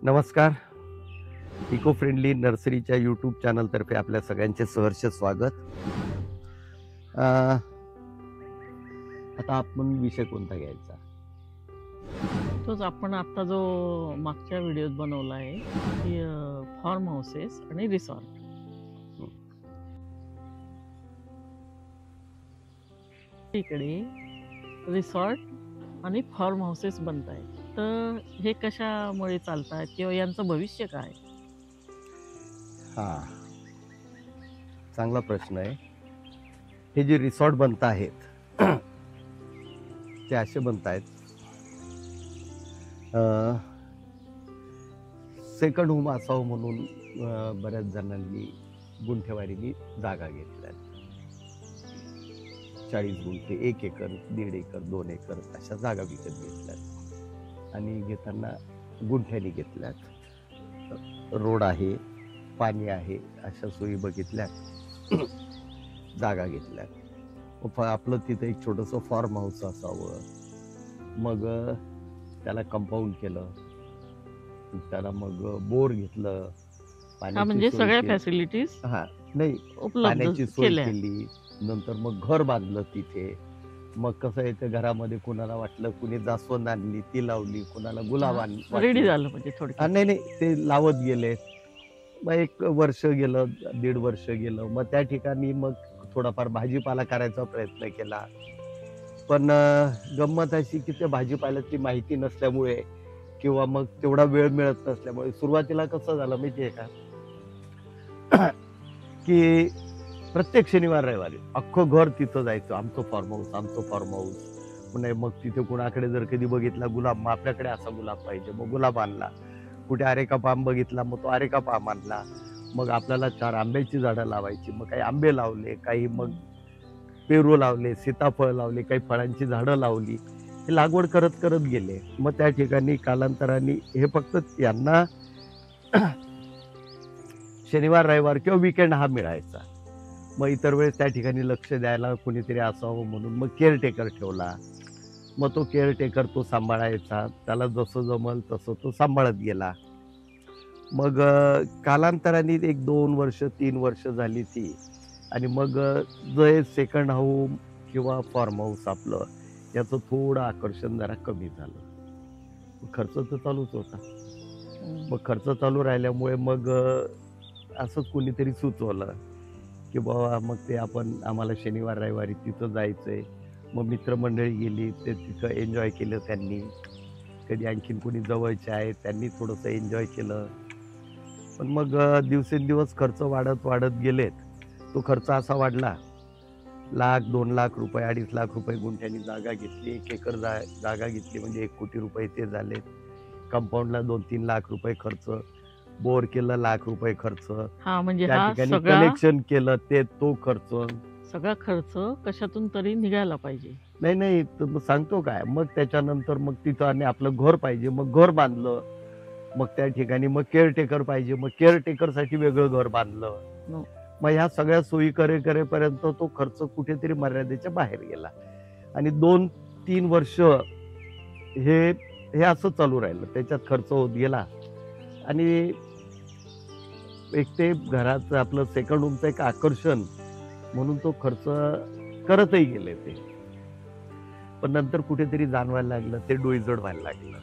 नमस्कार. Eco friendly नर्सरीच्या YouTube चॅनलतर्फे आपल्या सगळ्यांचे सहर्ष स्वागत. अ, आता आपण विषय कोणता घ्यायचा? तोच आपण आता जो मागच्या व्हिडिओत बनवला आहे की फार्म हाऊसेस आणि रिसॉर्ट. इकडे रिसॉर्ट आणि फार्म हाऊसेस बनत आहेत, तर हे कशामुळे चालतात किंवा यांचं भविष्य काय? हा, चांगला प्रश्न आहे. हे जे रिसॉर्ट बनत आहेत ते असे बनत आहेत, सेकंड होम असावं म्हणून बऱ्याच जणांनी गुंठेवारीनी जागा घेतल्या. 40 गुंठे, 1 एकर, 1.5 एकर, 2 एकर अशा जागा विकत घेतल्यात आणि घेताना गुंठ्यानी घेतल्यात. रोड आहे, पाणी आहे, अशा सोयी बघितल्यात, जागा घेतल्यात. आपलं तिथं एक छोटंसं फार्म हाऊस असावं, मग त्याला कंपाऊंड केलं, त्याला मग बोर घेतलं, म्हणजे सगळ्या फॅसिलिटीज नाही उपलब्ध पाण्याची सोय केल्या. केली. नंतर मग घर बांधलं तिथे. मग कसं आहे, ते घरामध्ये कुणाला वाटलं, कुणी जास्वंद आणली ती लावली, कुणाला गुलाब रेडी झालं म्हणजे थोडक्यात. नाही ते लावत गेले. मग 1 वर्ष गेलं, 1.5 वर्ष गेलं. मग त्या ठिकाणी मग थोडाफार भाजीपाला करायचा प्रयत्न केला. पण गंमत अशी की त्या भाजीपाल्याची माहिती नसल्यामुळे किंवा मग तेवढा वेळ मिळत नसल्यामुळे सुरुवातीला कसं झालं माहितीये का, की प्रत्येक शनिवार रविवारी अख्खं घर तिथं जायचं, आमचं फार्म हाऊस, आमचं फार्म हाऊस. नाही मग तिथे कुणाकडे जर कधी बघितला गुलाब, मग आपल्याकडे असा गुलाब पाहिजे, मग गुलाब आणला. कुठे आरेका पाम बघितला, मग तो आरेका पाम आणला. मग आपल्याला 4 आंब्याची झाडं लावायची, मग काही आंबे लावले, काही मग पेरू लावले, सीताफळ लावले, काही फळांची झाडं लावली. हे लागवड करत करत गेले. मग त्या ठिकाणी कालांतराने हे फक्त यांना शनिवार रविवार किंवा वीकेंड हा मिळायचा. मग इतर वेळेस त्या ठिकाणी लक्ष द्यायला कोणीतरी असावं म्हणून मग केअरटेकर ठेवला. मग तो केअरटेकर तो सांभाळायचा, त्याला जसं जमल तसं तो सांभाळत गेला. मग कालांतराने 1-2 वर्ष 3 वर्ष झाली ती, आणि मग जे सेकंड होम किंवा फार्म हाऊस आपलं, याचं थोडं आकर्षण जरा कमी झालं. खर्च तर चालूच होता. मग खर्च चालू राहिल्यामुळे मग असंच कोणीतरी सुचवलं की बाबा मग ते आम्हाला शनिवार रविवारी तिथं जायचंय. मग मित्रमंडळी गेली, ते तिथं एन्जॉय केलं त्यांनी. कधी आणखीन कोणी जवळचे आहे त्यांनी थोडंसं एन्जॉय केलं. पण मग दिवसेंदिवस खर्च वाढत वाढत गेलेत. तो खर्च असा वाढला, 1,00,000, 2,00,000 रुपये, 2.5 लाख रुपये गुंठ्यानी जागा घेतली. 1 एकर जागा घेतली म्हणजे 1 कोटी रुपये ते झाले. कंपाऊंडला 2-3 लाख रुपये खर्च, बोर केलं ₹1,00,000 खर्च, म्हणजे त्या हा ठिकाणी सगळा कनेक्शन केलं तो खर्च. सगळा खर्च कशातून तरी निघायला पाहिजे. नाही तर सांगतो काय, मग त्याच्यानंतर मग तिथं आणि आपलं घर पाहिजे, मग घर बांधलं. मग त्या ठिकाणी मग केअरटेकर पाहिजे, मग केअरटेकरसाठी वेगळं घर बांधलं. मग ह्या सगळ्या सोयी करेपर्यंत तो खर्च कुठेतरी मर्यादेच्या बाहेर गेला. आणि 2-3 वर्ष हे असं चालू राहिलं. त्याच्यात खर्च होत गेला आणि एक ते घराचं आपलं सेकंड होमचं एक आकर्षण म्हणून तो खर्च करतही गेले ते. पण नंतर कुठेतरी जाणवायला लागलं, ते डोईजड व्हायला लागलं.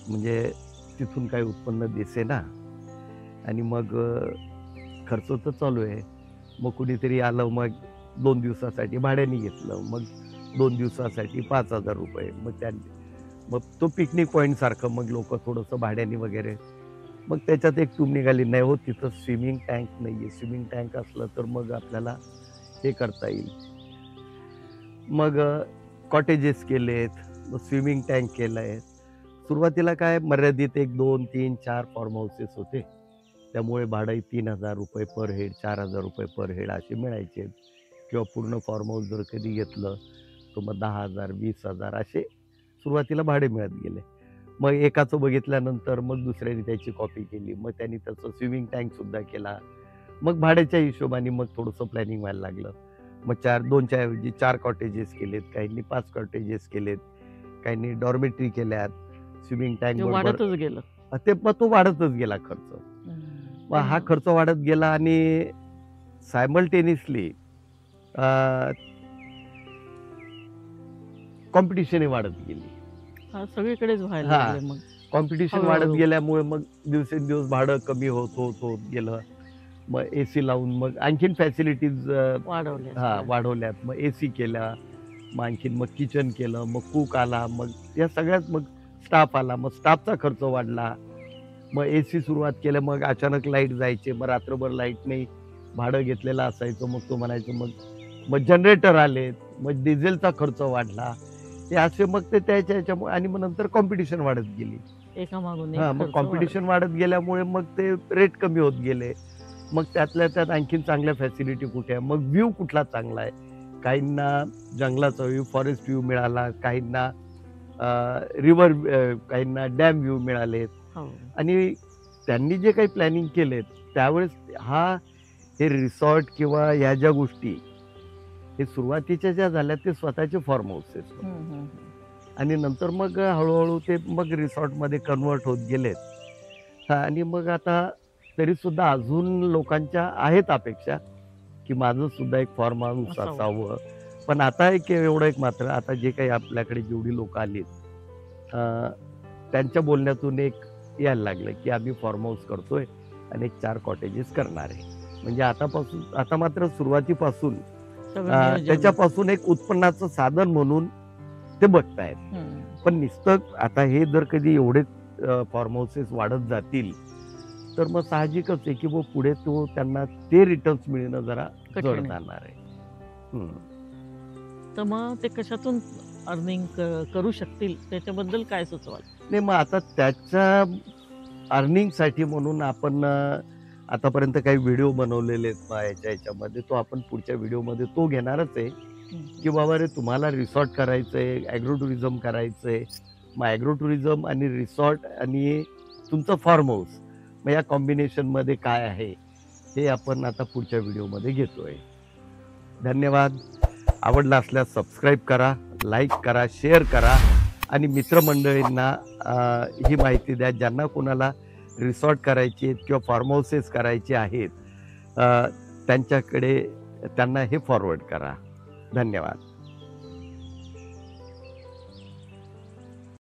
म्हणजे तिथून काही उत्पन्न दिसेना. आणि मग खर्च तर चालू आहे. मग कुणीतरी आलं, मग 2 दिवसासाठी भाड्याने घेतलं, मग 2 दिवसासाठी ₹5,000. मग तो पिकनिक पॉईंट सारखं मग लोक थोडंसं भाड्याने वगैरे. मग त्याच्यात एक टूम निघाली, नाही हो तिथं स्विमिंग टँक नाहीये. स्विमिंग टँक असलं तर मग आपल्याला हे करता येईल. मग कॉटेजेस केलेत, मग स्विमिंग टँक केलंय. सुरुवातीला काय मर्यादित 1, 2, 3, 4 फार्म हाऊसेस होते. त्यामुळे भाडं ₹3,000 पर हेड, ₹4,000 पर हेड असे मिळायचे. किंवा पूर्ण फार्म हाऊस जर कधी घेतलं तर मग 10,000, 20,000 असे सुरुवातीला भाडे मिळत गेले. मग एकाचं बघितल्यानंतर मग दुसऱ्याने त्याची कॉपी केली, मग त्यांनी त्याचं स्विमिंग टँक सुद्धा केला. मग भाड्याच्या हिशोबाने मग थोडंसं प्लॅनिंग व्हायला लागलं. मग 2च्या ऐवजी 4 कॉटेजेस केलेत, काहींनी 5 कॉटेजेस केलेत, काहींनी डॉर्मेटरी केल्यात. स्विमिंग टँक बरोबर वाढतच गेलं. ते मग तो वाढतच गेला खर्च. मग हा खर्च वाढत गेला आणि सायमल्टेनियसली कॉम्पिटिशन वाढत गेली. सगळीकडेच व्हायला हा. लागले मग. कॉम्पिटिशन वाढत हळूहळू. गेल्यामुळे मग दिवसेंदिवस भाडं कमी होत गेलं. मग एसी लावून मग आणखीन फॅसिलिटीज वाढवल्यात. मग एसी केल्या, मग आणखीन मग किचन केलं, मग कुक आला, मग या सगळ्यात मग स्टाफ आला, मग स्टाफचा खर्च वाढला. मग एसी सुरुवात केलं, मग अचानक लाईट जायचे, मग रात्रभर लाईट नाही, भाडं घेतलेलं असायचं. मग तो म्हणायचं मग जनरेटर आले, मग डिझेलचा खर्च वाढला. हे असे मग ते त्याच्यामुळे आणि मग नंतर कॉम्पिटिशन वाढत गेली. एकामागून हा, मग कॉम्पिटिशन वाढत गेल्यामुळे मग ते रेट कमी होत गेले. मग त्यातल्या त्यात आणखीन चांगल्या फॅसिलिटी कुठे आहे, मग व्ह्यू कुठला चांगला आहे. काहींना जंगलाचा व्ह्यू, फॉरेस्ट व्ह्यू मिळाला, काहींना रिव्हर, काहींना डॅम व्ह्यू मिळाले. आणि त्यांनी जे काही प्लॅनिंग केले त्यावेळेस हे रिसॉर्ट किंवा ह्या ज्या गोष्टी हे सुरुवातीच्या ज्या झाल्या ते स्वतःचे फॉर्म हाऊसेस आणि नंतर मग हळूहळू ते मग रिसॉर्टमध्ये कन्वर्ट होत गेलेत. आणि मग आता तरी सुद्धा अजून लोकांच्या आहेत अपेक्षा की माझं सुद्धा एक फॉर्म हाऊस असावं. पण आता एवढं मात्र आता जे काही आपल्याकडे जेवढी लोक आलीत त्यांच्या बोलण्यातून एक यायला लागलं की आम्ही फॉर्म हाऊस करतोय आणि 4 कॉटेजेस करणार आहे. म्हणजे आता मात्र सुरुवातीपासून त्याच्यापासून एक उत्पन्नाचं साधन म्हणून ते बघतायत. पण नुसतं आता हे जर कधी एवढे फॉर्म हाऊसेस वाढत जातील तर मग साहजिकच आहे की पुढे त्यांना ते रिटर्न्स मिळणं जरा जड जाणार आहे. तर मग ते कशातून अर्निंग करू शकतील त्याच्याबद्दल काय सुचवाल? नाही, मग आता त्याच्या अर्निंगसाठी म्हणून आपण आतापर्यंत काही व्हिडिओ बनवलेले आहेत याच्यामध्ये, तो आपण पुढच्या व्हिडिओमध्ये तो घेणारच आहे की बाबा रे तुम्हाला रिसॉर्ट करायचंय, ॲग्रो टुरिझम करायचंय. मग ॲग्रो टुरिझम आणि रिसॉर्ट आणि तुमचं फॉर्म हाऊस मग या कॉम्बिनेशनमध्ये काय आहे हे आपण आता पुढच्या व्हिडिओमध्ये घेतोय. धन्यवाद. आवडला असल्यास सबस्क्राईब करा, लाईक करा, शेअर करा आणि मित्रमंडळींना ही माहिती द्या ज्यांना कोणाला रिसॉर्ट करायचे आहेत किंवा फार्म हाऊसेस करायचे आहेत त्यांना हे फॉरवर्ड करा. धन्यवाद.